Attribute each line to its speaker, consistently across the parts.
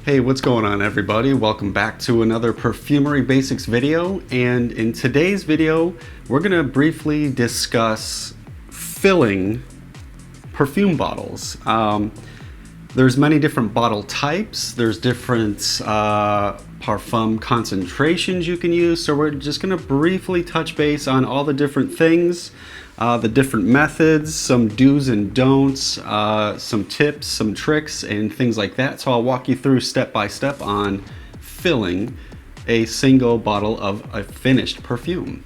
Speaker 1: Hey, what's going on everybody? Welcome back to another Perfumery Basics video, and in today's video we're going to briefly discuss filling perfume bottles. There's many different bottle types, there's different parfum concentrations you can use, so we're just going to briefly touch base on all the different things, the different methods, some do's and don'ts, some tips, some tricks, and things like that. So I'll walk you through step by step on filling a single bottle of a finished perfume.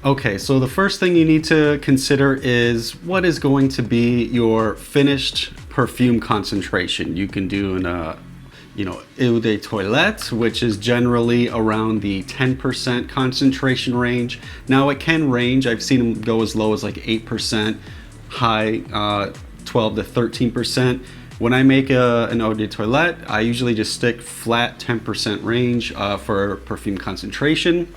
Speaker 1: Okay, so the first thing you need to consider is what is going to be your finished perfume concentration. You can do an eau de toilette, which is generally around the 10% concentration range. Now it can range, I've seen them go as low as like 8%, high 12 to 13%. When I make an eau de toilette, I usually just stick flat 10% range for perfume concentration.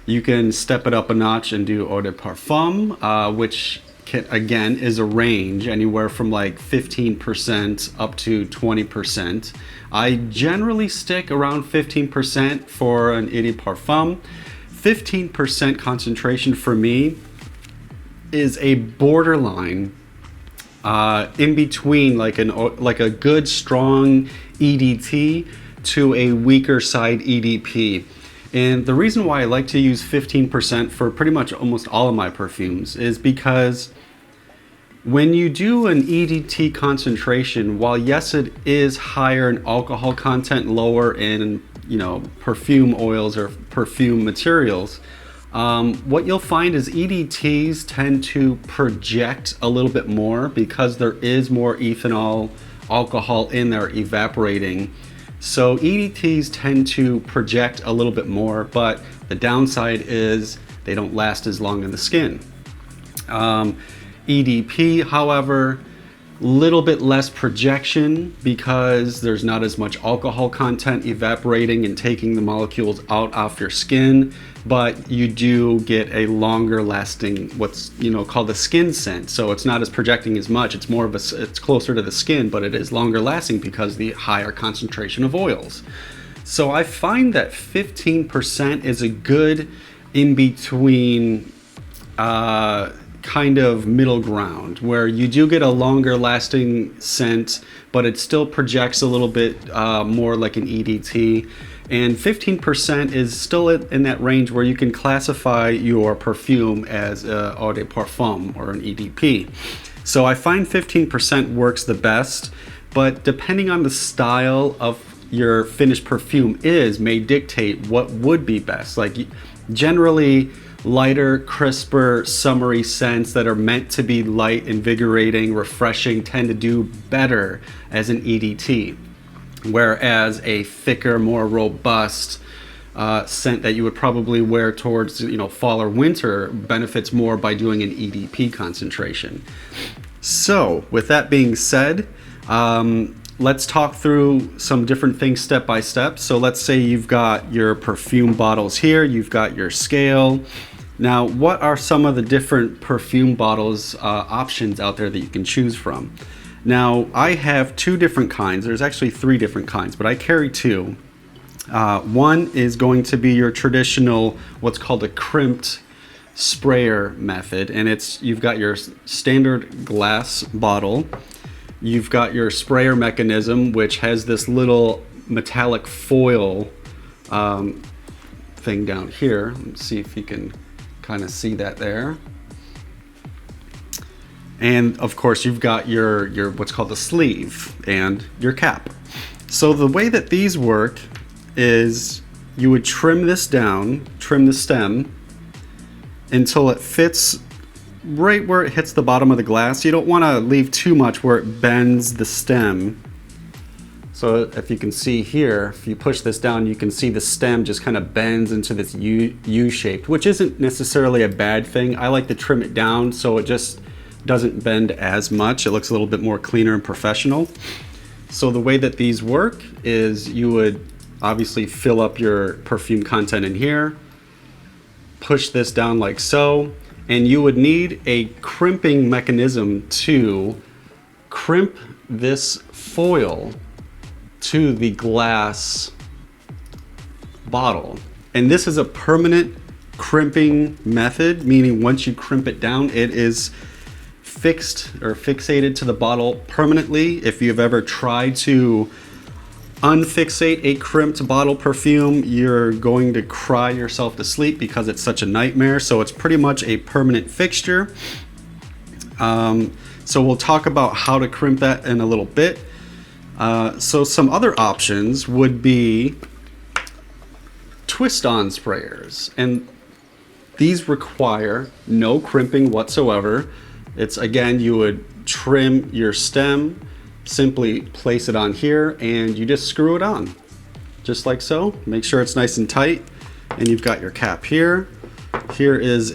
Speaker 1: You can step it up a notch and do eau de parfum, which again is a range anywhere from like 15% up to 20%. I generally stick around 15% for an eau de parfum. 15% concentration for me is a borderline in between like a good strong EDT to a weaker side EDP. And the reason why I like to use 15% for pretty much almost all of my perfumes is because when you do an EDT concentration, while yes it is higher in alcohol content, lower in perfume oils or perfume materials, what you'll find is EDTs tend to project a little bit more because there is more ethanol alcohol in there evaporating. So EDTs tend to project a little bit more, but the downside is they don't last as long in the skin. EDP, however, little bit less projection because there's not as much alcohol content evaporating and taking the molecules out off your skin, but you do get a longer lasting what's called a skin scent. So it's not as projecting as much, it's more of it's closer to the skin, but it is longer lasting because the higher concentration of oils. So I find that 15% is a good in between kind of middle ground where you do get a longer lasting scent, but it still projects a little bit more like an EDT. And 15% is still in that range where you can classify your perfume as a eau de parfum or an EDP. So I find 15% works the best, but depending on the style of your finished perfume may dictate what would be best. Like generally, lighter, crisper, summery scents that are meant to be light, invigorating, refreshing tend to do better as an EDT, whereas a thicker, more robust scent that you would probably wear towards fall or winter benefits more by doing an EDP concentration. So with that being said, let's talk through some different things step by step. So let's say you've got your perfume bottles here, you've got your scale. Now, what are some of the different perfume bottles options out there that you can choose from? Now, I have two different kinds. There's actually three different kinds, but I carry two. One is going to be your traditional, what's called a crimped sprayer method, and you've got your standard glass bottle. You've got your sprayer mechanism, which has this little metallic foil thing down here. Let's see if you can kind of see that there. And of course you've got your what's called the sleeve and your cap. So the way that these work is you would trim this down, trim the stem until it fits right where it hits the bottom of the glass. You don't want to leave too much where it bends the stem. So if you can see here, if you push this down, you can see the stem just kind of bends into this U-shaped, which isn't necessarily a bad thing. I like to trim it down so it just doesn't bend as much. It looks a little bit more cleaner and professional. So the way that these work is you would obviously fill up your perfume content in here, push this down like so, and you would need a crimping mechanism to crimp this foil to the glass bottle. And this is a permanent crimping method, meaning once you crimp it down, it is fixed or fixated to the bottle permanently. If you've ever tried to unfixate a crimped bottle perfume, you're going to cry yourself to sleep because it's such a nightmare. So it's pretty much a permanent fixture. So we'll talk about how to crimp that in a little bit. So some other options would be twist-on sprayers, and these require no crimping whatsoever. It's, again, you would trim your stem, simply place it on here, and you just screw it on, just like so. Make sure it's nice and tight, and you've got your cap here. Here is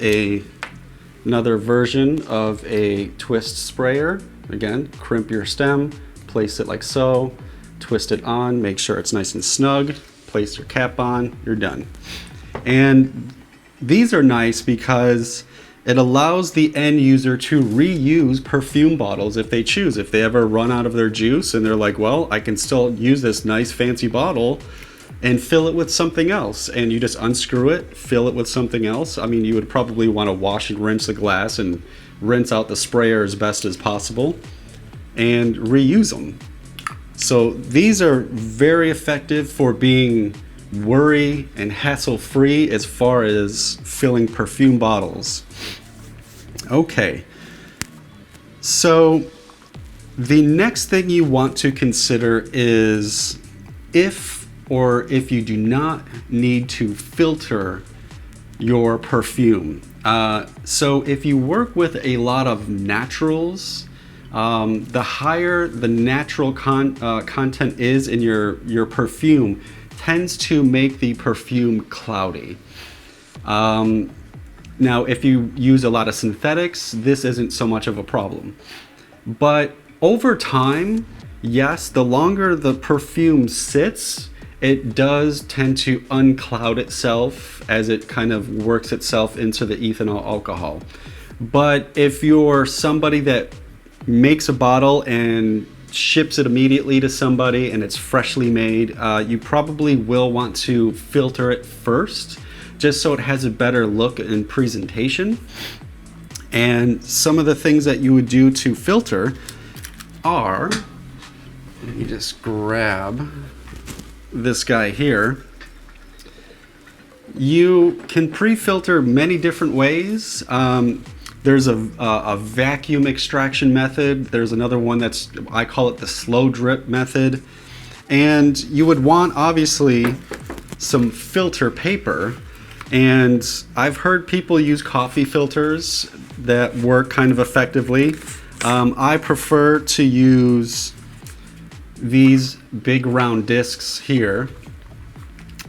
Speaker 1: another version of a twist sprayer. Again, crimp your stem, place it like so, twist it on, make sure it's nice and snug, place your cap on, you're done. And these are nice because it allows the end user to reuse perfume bottles if they choose. If they ever run out of their juice and they're like, well, I can still use this nice fancy bottle and fill it with something else. And you just unscrew it, fill it with something else. I mean, you would probably want to wash and rinse the glass and rinse out the sprayer as best as possible and reuse them. So these are very effective for being worry and hassle-free as far as filling perfume bottles. Okay, so the next thing you want to consider is if you do not need to filter your perfume. So if you work with a lot of naturals, the higher the natural content is in your perfume tends to make the perfume cloudy. Now, if you use a lot of synthetics, this isn't so much of a problem. But over time, yes, the longer the perfume sits, it does tend to uncloud itself as it kind of works itself into the ethanol alcohol. But if you're somebody that makes a bottle and ships it immediately to somebody and it's freshly made, you probably will want to filter it first, just so it has a better look and presentation. And some of the things that you would do to filter are, let me just grab this guy here. You can pre-filter many different ways. There's a vacuum extraction method. There's another one I call it the slow drip method. And you would want, obviously, some filter paper. And I've heard people use coffee filters that work kind of effectively. I prefer to use these big round discs here.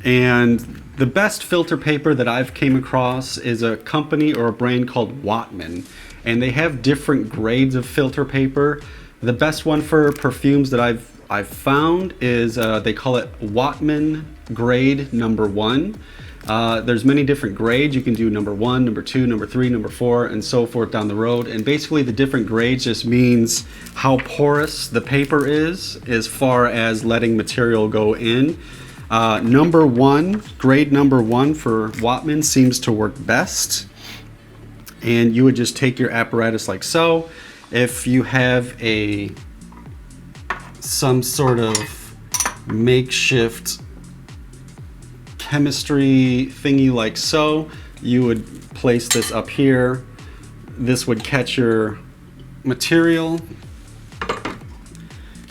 Speaker 1: And the best filter paper that I've came across is a company or a brand called Wattman, and they have different grades of filter paper. The best one for perfumes that I've found is they call it Wattman grade number 1. There's many different grades. You can do number 1, number 2, number 3, number 4, and so forth down the road. And basically the different grades just means how porous the paper is as far as letting material go in. Number 1, grade number 1 for Wattman seems to work best. And you would just take your apparatus like so. If you have some sort of makeshift chemistry thingy like so, you would place this up here. This would catch your material.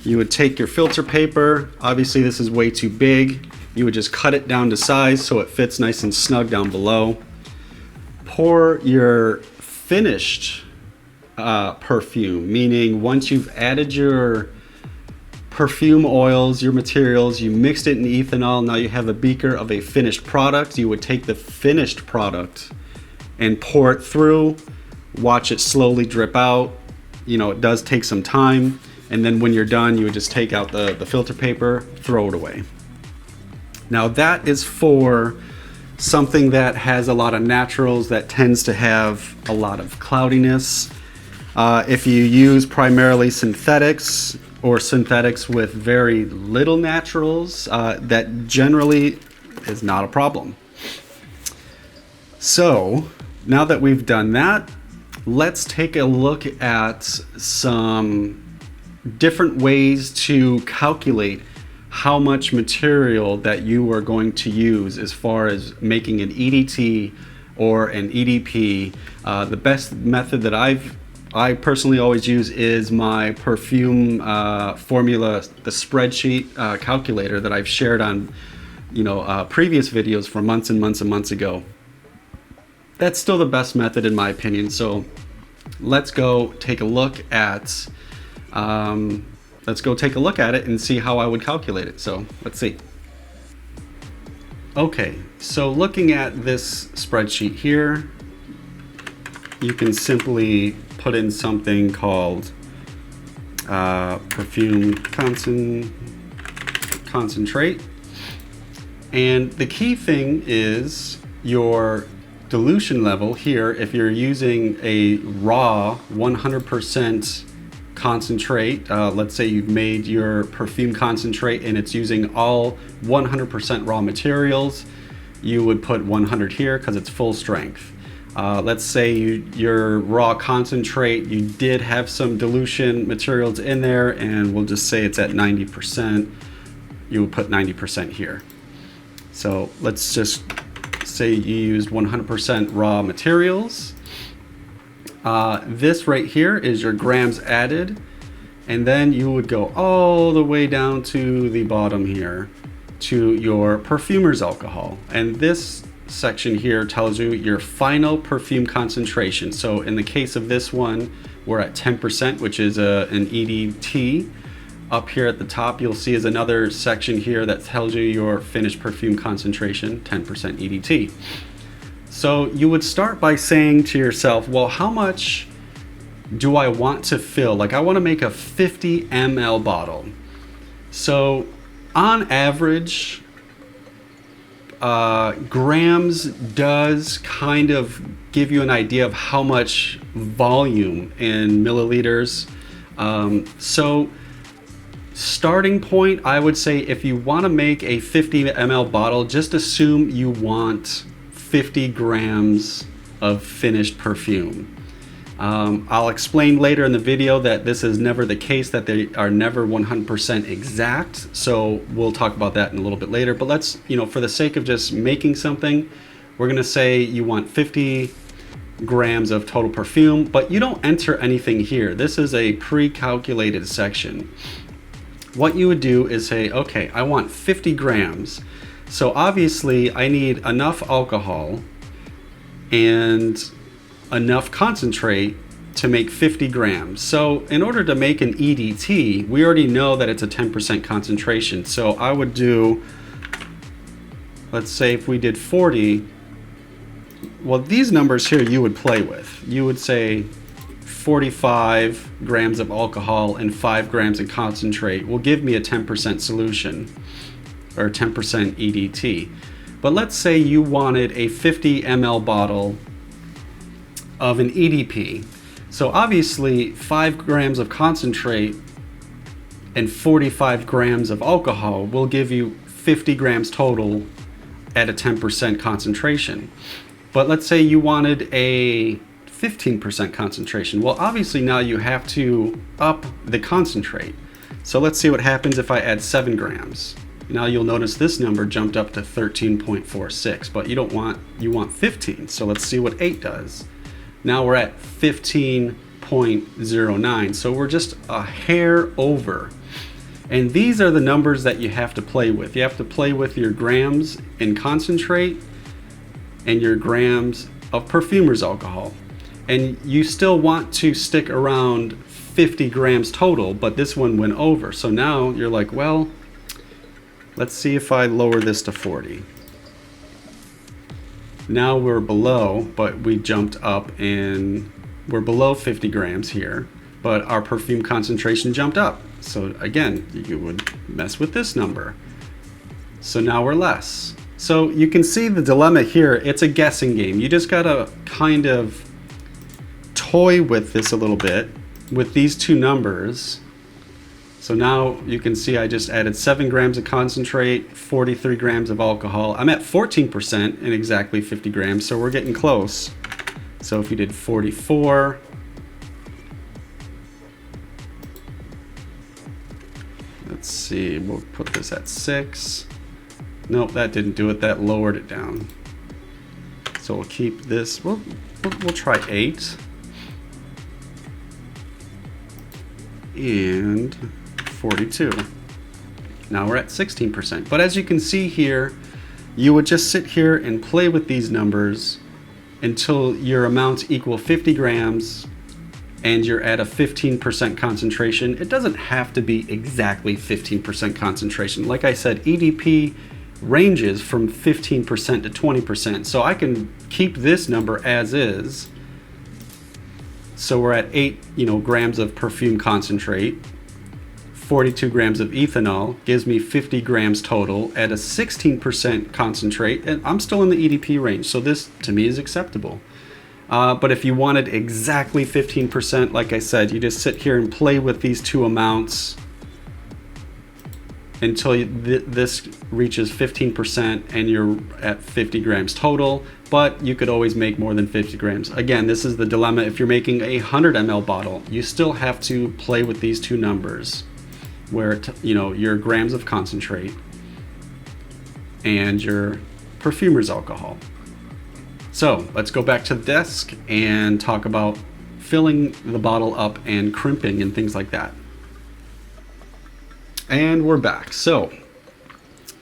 Speaker 1: You would take your filter paper. Obviously this is way too big. You would just cut it down to size so it fits nice and snug down below. Pour your finished perfume, meaning once you've added your perfume oils, your materials, you mixed it in ethanol, now you have a beaker of a finished product. You would take the finished product and pour it through, watch it slowly drip out. You know, it does take some time. And then when you're done, you would just take out the filter paper, throw it away. Now that is for something that has a lot of naturals, that tends to have a lot of cloudiness. If you use primarily synthetics, or synthetics with very little naturals, that generally is not a problem. So now that we've done that, let's take a look at some different ways to calculate how much material that you are going to use as far as making an EDT or an EDP. The best method that I personally always use is my perfume formula, the spreadsheet calculator that I've shared on previous videos from months and months and months ago. That's still the best method in my opinion. So let's go take a look at it and see how I would calculate it. So let's see. Okay, so looking at this spreadsheet here, you can simply put in something called perfume concentrate. And the key thing is your dilution level here. If you're using a raw 100% concentrate, let's say you've made your perfume concentrate and it's using all 100% raw materials, you would put 100 here because it's full strength. Let's say your raw concentrate, you did have some dilution materials in there, and we'll just say it's at 90%, you would put 90% here. So let's just say you used 100% raw materials. This right here is your grams added, and then you would go all the way down to the bottom here to your perfumer's alcohol, and this section here tells you your final perfume concentration. So in the case of this one, we're at 10%, which is an EDT. Up here at the top, you'll see is another section here that tells you your finished perfume concentration, 10% EDT. So you would start by saying to yourself, well, how much do I want to fill? Like, I want to make a 50 ml bottle. So on average, grams does kind of give you an idea of how much volume in milliliters. So starting point, I would say if you want to make a 50 ml bottle, just assume you want 50 grams of finished perfume. I'll explain later in the video that this is never the case, that they are never 100% exact. So we'll talk about that in a little bit later. But let's, for the sake of just making something, we're going to say you want 50 grams of total perfume, but you don't enter anything here. This is a pre-calculated section. What you would do is say, okay, I want 50 grams. So obviously I need enough alcohol and enough concentrate to make 50 grams. So in order to make an EDT, we already know that it's a 10% concentration. So I would do, let's say if we did 40, well, these numbers here you would play with. You would say 45 grams of alcohol and 5 grams of concentrate will give me a 10% solution, or 10% EDT. But let's say you wanted a 50 ml bottle of an EDP. So obviously 5 grams of concentrate and 45 grams of alcohol will give you 50 grams total at a 10% concentration. But let's say you wanted a 15% concentration. Well, obviously now you have to up the concentrate. So let's see what happens if I add 7 grams. Now you'll notice this number jumped up to 13.46, but you want 15. So let's see what 8 does. Now we're at 15.09. So we're just a hair over. And these are the numbers that you have to play with. You have to play with your grams in concentrate and your grams of perfumer's alcohol. And you still want to stick around 50 grams total, but this one went over. So now you're like, well, let's see if I lower this to 40. Now we're below, but we jumped up and we're below 50 grams here, but our perfume concentration jumped up. So again, you would mess with this number. So now we're less. So you can see the dilemma here. It's a guessing game. You just gotta kind of toy with this a little bit with these two numbers So now you can see I just added 7 grams of concentrate, 43 grams of alcohol. I'm at 14% in exactly 50 grams, so we're getting close. So if you did 44, let's see, we'll put this at 6. Nope, that didn't do it, that lowered it down. So we'll keep this, we'll try 8. And 42. Now we're at 16%. But as you can see here, you would just sit here and play with these numbers until your amounts equal 50 grams and you're at a 15% concentration. It doesn't have to be exactly 15% concentration. Like I said, EDP ranges from 15% to 20%. So I can keep this number as is. So we're at 8, grams of perfume concentrate. 42 grams of ethanol gives me 50 grams total at a 16% concentrate, and I'm still in the EDP range, so this to me is acceptable. But if you wanted exactly 15%, like I said, you just sit here and play with these two amounts until this reaches 15% and you're at 50 grams total, but you could always make more than 50 grams. Again, this is the dilemma. If you're making a 100 ml bottle, you still have to play with these two numbers, where your grams of concentrate and your perfumer's alcohol. So let's go back to the desk and talk about filling the bottle up and crimping and things like that. And we're back. So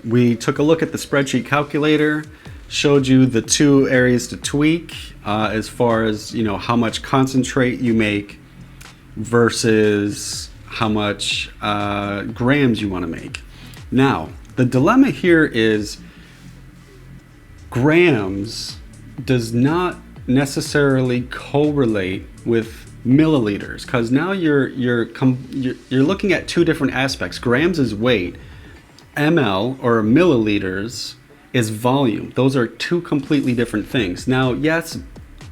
Speaker 1: we took a look at the spreadsheet calculator, showed you the 2 areas to tweak as far as how much concentrate you make versus how much grams you want to make. Now, the dilemma here is grams does not necessarily correlate with milliliters, because now you're looking at 2 different aspects. Grams is weight, ml or milliliters is volume. Those are 2 completely different things. Now, yes,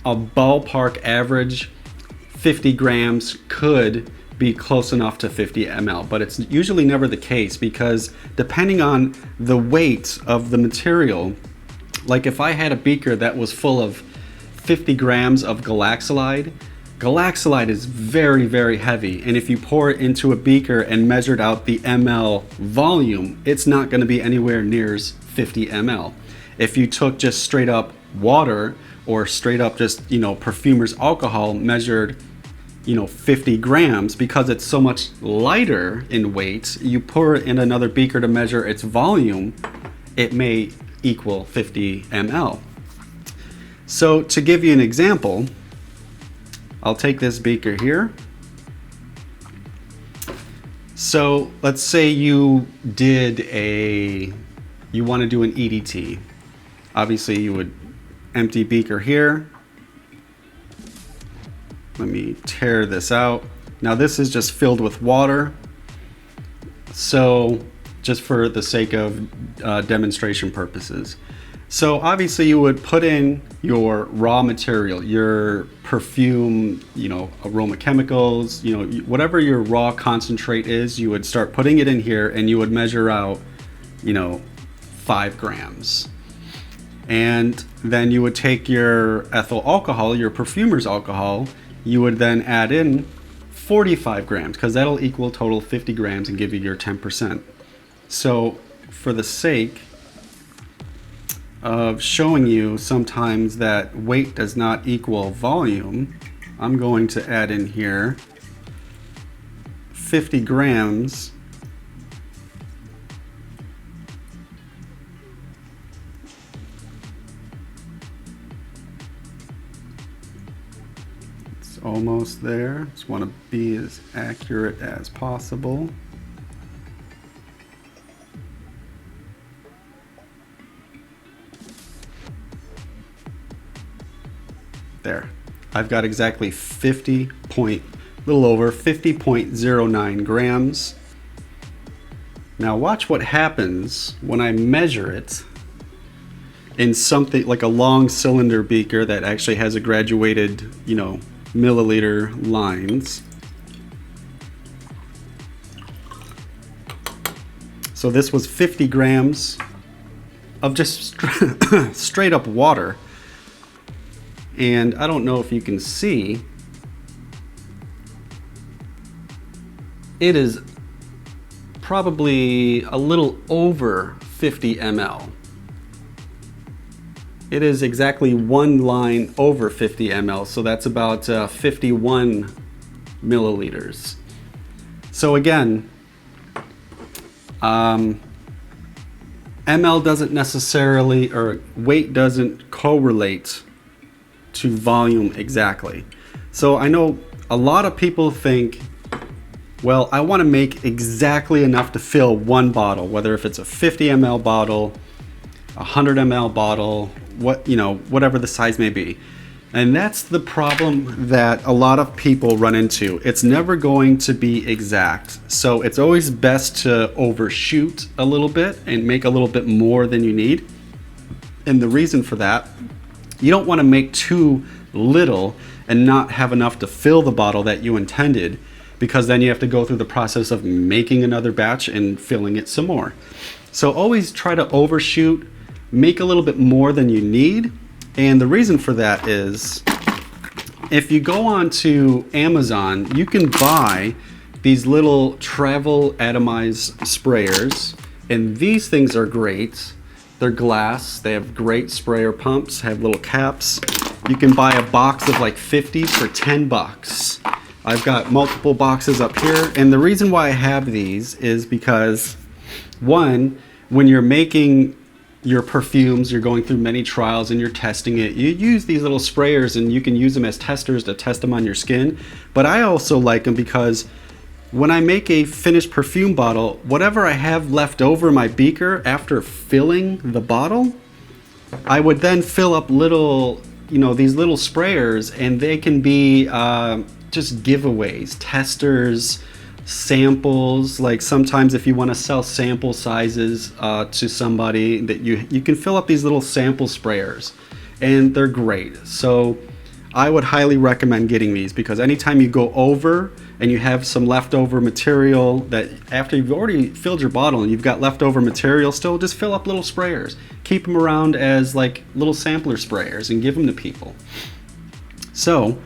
Speaker 1: a ballpark average 50 grams could be close enough to 50 ml, but it's usually never the case, because depending on the weight of the material, like if I had a beaker that was full of 50 grams of galaxolide is very, very heavy, and if you pour it into a beaker and measured out the ml volume, it's not going to be anywhere near 50 ml. If you took just straight up water or straight up just perfumer's alcohol, measured 50 grams, because it's so much lighter in weight, you pour it in another beaker to measure its volume, it may equal 50 ml. So to give you an example, I'll take this beaker here. So let's say you want to do an EDT. Obviously you would empty beaker here. Let me tear this out. Now this is just filled with water. So just for the sake of demonstration purposes. So obviously you would put in your raw material, your perfume, aroma chemicals, whatever your raw concentrate is, you would start putting it in here and you would measure out, 5 grams. And then you would take your ethyl alcohol, your perfumer's alcohol, you would then add in 45 grams, because that'll equal total 50 grams and give you your 10%. So for the sake of showing you sometimes that weight does not equal volume, I'm going to add in here 50 grams it's almost there. Just want to be as accurate as possible. There, I've got exactly 50.09 grams. Now watch what happens when I measure it in something like a long cylinder beaker that actually has a graduated, milliliter lines. So this was 50 grams of just straight up water. And I don't know if you can see, it is probably a little over 50 ml. It is exactly one line over 50 ml, so that's about 51 milliliters. So again, ml doesn't necessarily, or weight doesn't correlate to volume exactly. So I know a lot of people think, well, I want to make exactly enough to fill one bottle, whether if it's a 50 ml bottle, a 100 ml bottle, whatever the size may be. And that's the problem that a lot of people run into. It's never going to be exact. So it's always best to overshoot a little bit and make a little bit more than you need. And the reason for that, you don't want to make too little and not have enough to fill the bottle that you intended, because then you have to go through the process of making another batch and filling it some more. So always try to overshoot, make a little bit more than you need. And the reason for that is, if you go on to Amazon, you can buy these little travel atomized sprayers, and these things are great. They're glass, they have great sprayer pumps, have little caps. You can buy a box of like 50 for 10 bucks. I've got multiple boxes up here, and the reason why I have these is because, one, when you're making your perfumes, you're going through many trials and you're testing it, you use these little sprayers and you can use them as testers to test them on your skin. But I also like them because when I make a finished perfume bottle, whatever I have left over in my beaker after filling the bottle, I would then fill up little, these little sprayers, and they can be just giveaways, testers, samples. Like sometimes if you want to sell sample sizes to somebody, that you can fill up these little sample sprayers, and they're great. So I would highly recommend getting these, because anytime you go over and you have some leftover material, that after you've already filled your bottle and you've got leftover material still, just fill up little sprayers. Keep them around as like little sampler sprayers and give them to people. So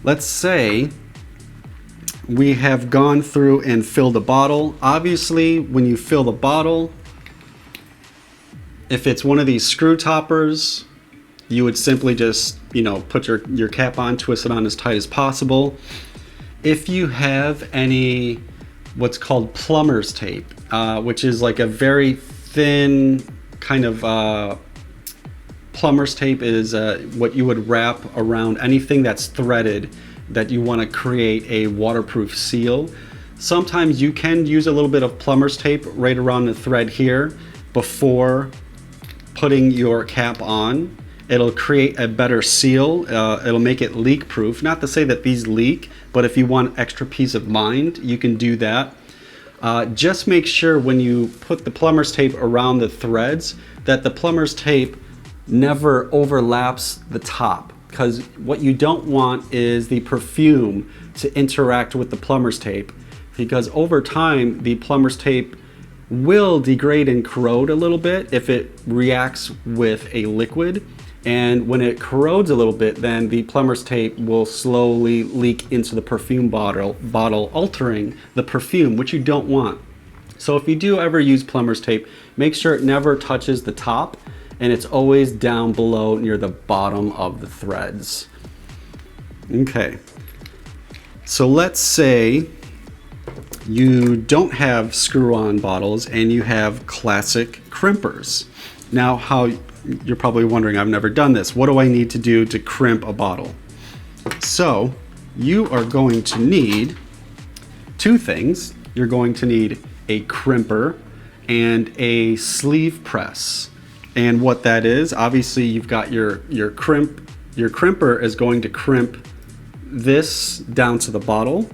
Speaker 1: let's say we have gone through and filled a bottle. Obviously, when you fill the bottle, if it's one of these screw toppers, you would simply just, put your cap on, twist it on as tight as possible. If you have any, what's called plumber's tape, which is like a very thin kind of, plumber's tape is what you would wrap around anything that's threaded that you want to create a waterproof seal. Sometimes you can use a little bit of plumber's tape right around the thread here before putting your cap on. It'll create a better seal. It'll make it leak proof. Not to say that these leak, but if you want extra peace of mind, you can do that. Just make sure when you put the plumber's tape around the threads that the plumber's tape never overlaps the top, because what you don't want is the perfume to interact with the plumber's tape, because over time the plumber's tape will degrade and corrode a little bit if it reacts with a liquid. And when it corrodes a little bit, then the plumber's tape will slowly leak into the perfume bottle, altering the perfume, which you don't want. So if you do ever use plumber's tape, make sure it never touches the top, and it's always down below near the bottom of the threads. Okay, so let's say you don't have screw-on bottles and you have classic crimpers. Now, you're probably wondering, I've never done this. What do I need to do to crimp a bottle? So you are going to need two things. You're going to need a crimper and a sleeve press. And what that is, obviously you've got your crimper is going to crimp this down to the bottle.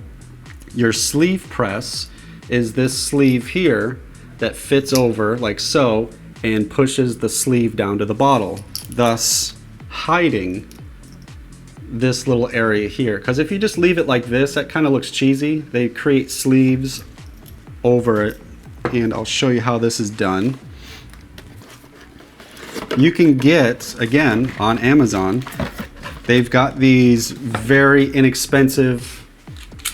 Speaker 1: Your sleeve press is this sleeve here that fits over like so and pushes the sleeve down to the bottle, thus hiding this little area here. Because if you just leave it like this, that kind of looks cheesy. They create sleeves over it and I'll show you how this is done. You can get, again, on Amazon, they've got these very inexpensive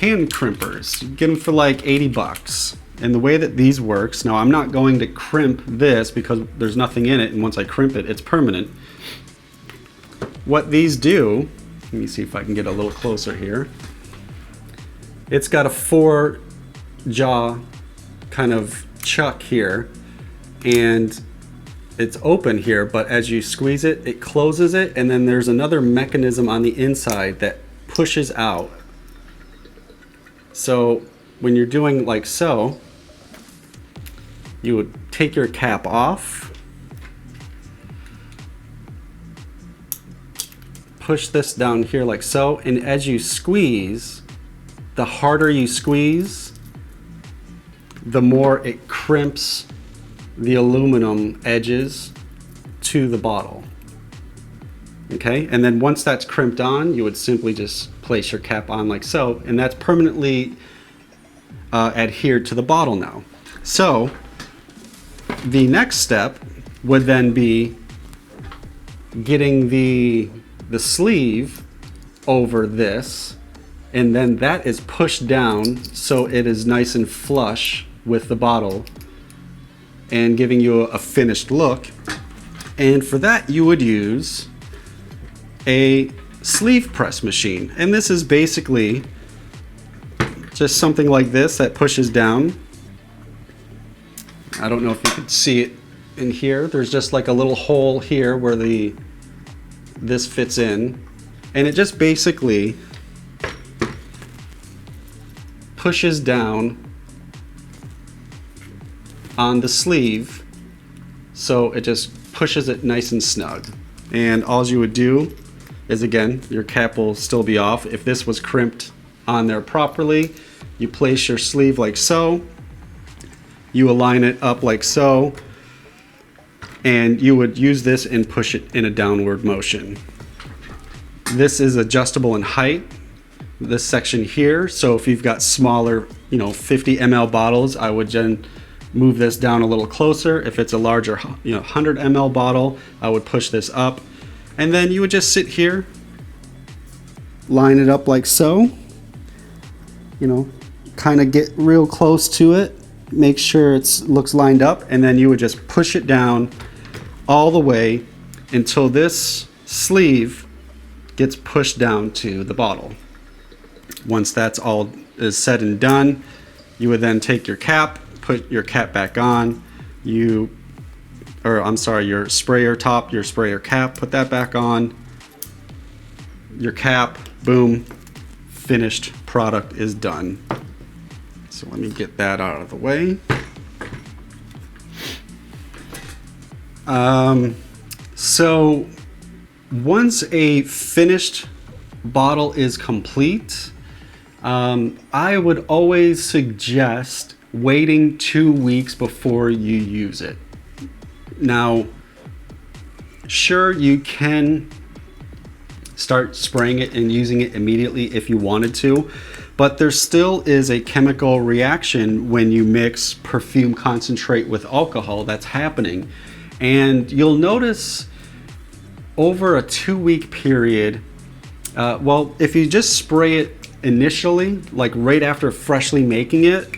Speaker 1: hand crimpers. You get them for like 80 bucks. And the way that these works, now I'm not going to crimp this because there's nothing in it, and once I crimp it, it's permanent. What these do, let me see if I can get a little closer here. It's got a 4-jaw kind of chuck here, and it's open here, but as you squeeze it, it closes it, and then there's another mechanism on the inside that pushes out. So when you're doing like so, you would take your cap off, push this down here like so, and as you squeeze, the harder you squeeze, the more it crimps the aluminum edges to the bottle. Okay, and then once that's crimped on, you would simply just place your cap on like so, and that's permanently adhered to the bottle now. So the next step would then be getting the sleeve over this, and then that is pushed down so it is nice and flush with the bottle and giving you a finished look. And for that you would use a sleeve press machine, and this is basically just something like this that pushes down. I don't know if you can see it in here. There's just like a little hole here where this fits in, and it just basically pushes down on the sleeve, so it just pushes it nice and snug. And all you would do is, again, your cap will still be off. If this was crimped on there properly, you place your sleeve like so, you align it up like so, and you would use this and push it in a downward motion. This is adjustable in height, this section here, so if you've got smaller, 50 ml bottles, I would then move this down a little closer. If it's a larger, 100 ml bottle, I would push this up, and then you would just sit here, line it up like so, kind of get real close to it, make sure it looks lined up, and then you would just push it down all the way until this sleeve gets pushed down to the bottle. Once that's all is said and done, you would then take your cap, put your cap back on, your sprayer top, your sprayer cap, put that back on, your cap, boom, finished product is done. So let me get that out of the way. So once a finished bottle is complete, I would always suggest waiting 2 weeks before you use it. Now, sure, you can start spraying it and using it immediately if you wanted to, but there still is a chemical reaction when you mix perfume concentrate with alcohol that's happening. And you'll notice over a 2-week period, if you just spray it initially, like right after freshly making it,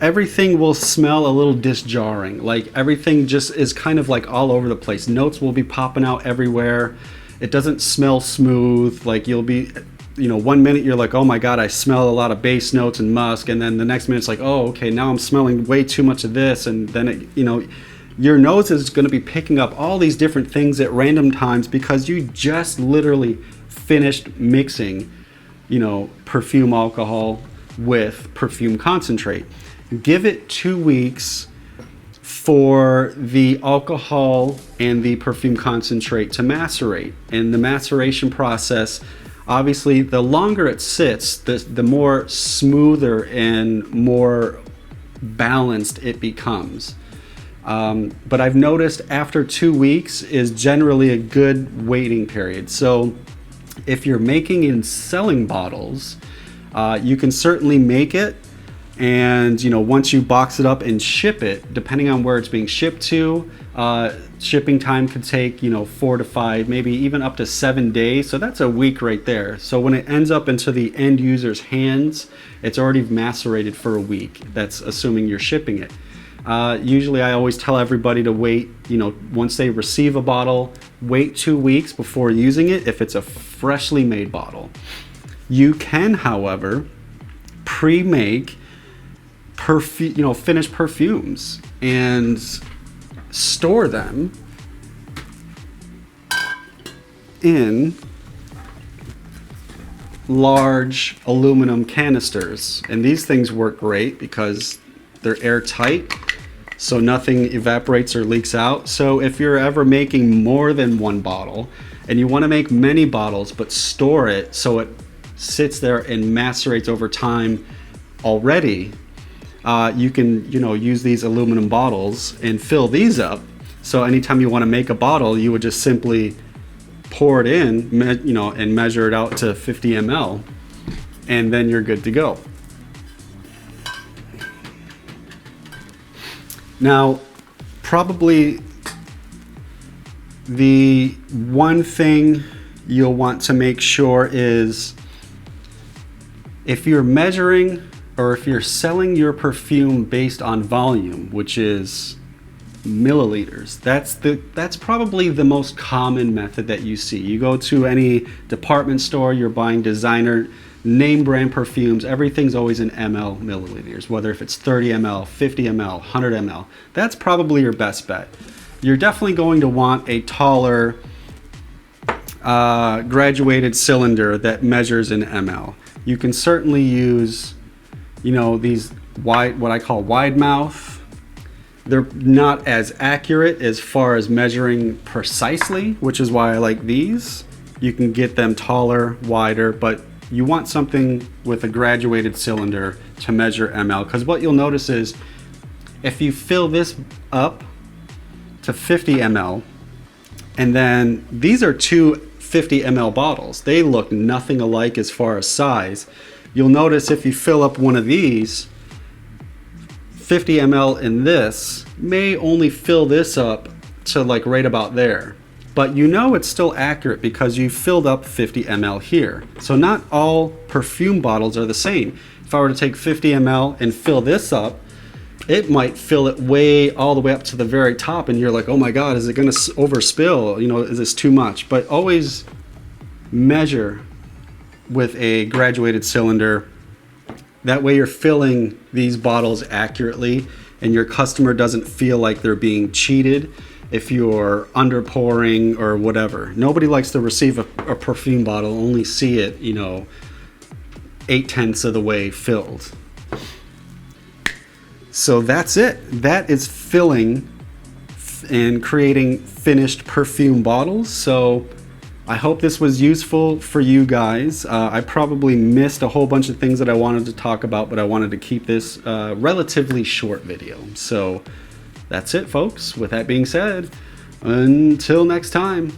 Speaker 1: everything will smell a little disjarring. Like everything just is kind of like all over the place. Notes will be popping out everywhere. It doesn't smell smooth. Like you'll be, 1 minute you're like, oh my God, I smell a lot of base notes and musk. And then the next minute it's like, oh, okay, now I'm smelling way too much of this. And then your nose is going to be picking up all these different things at random times because you just literally finished mixing, perfume alcohol with perfume concentrate. Give it 2 weeks for the alcohol and the perfume concentrate to macerate. And the maceration process, obviously, the longer it sits, the more smoother and more balanced it becomes. But I've noticed after 2 weeks is generally a good waiting period. So if you're making and selling bottles, you can certainly make it, And once you box it up and ship it, depending on where it's being shipped to, shipping time could take 4 to 5, maybe even up to 7 days. So that's a week right there. So when it ends up into the end user's hands, it's already macerated for a week. That's assuming you're shipping it. Usually I always tell everybody to wait, once they receive a bottle, wait 2 weeks before using it if it's a freshly made bottle. You can, however, pre-make finished perfumes and store them in large aluminum canisters. And these things work great because they're airtight, so nothing evaporates or leaks out. So if you're ever making more than one bottle and you want to make many bottles but store it so it sits there and macerates over time already, you can use these aluminum bottles and fill these up. So anytime you want to make a bottle, you would just simply pour it in, and measure it out to 50 ml, and then you're good to go. Now, probably the one thing you'll want to make sure is, if you're measuring or if you're selling your perfume based on volume, which is milliliters, that's probably the most common method that you see. You go to any department store, you're buying designer name brand perfumes, everything's always in milliliters, whether if it's 30 ml, 50 ml, 100 ml. That's probably your best bet. You're definitely going to want a taller graduated cylinder that measures in ml. You can certainly use these wide, what I call wide mouth. They're not as accurate as far as measuring precisely, which is why I like these. You can get them taller, wider, but you want something with a graduated cylinder to measure ml, because what you'll notice is if you fill this up to 50 ml, and then these are two 50 ml bottles, they look nothing alike as far as size. You'll notice if you fill up one of these, 50 ml in this may only fill this up to like right about there. But it's still accurate because you filled up 50 ml here. So not all perfume bottles are the same. If I were to take 50 ml and fill this up, it might fill it all the way up to the very top, and you're like, oh my God, is it gonna overspill? Is this too much? But always measure with a graduated cylinder. That way you're filling these bottles accurately and your customer doesn't feel like they're being cheated if you're underpouring or whatever. Nobody likes to receive a perfume bottle, only see it, 8/10 of the way filled. So that's it. That is filling and creating finished perfume bottles. So I hope this was useful for you guys. I probably missed a whole bunch of things that I wanted to talk about, but I wanted to keep this relatively short video. So that's it, folks. With that being said, until next time.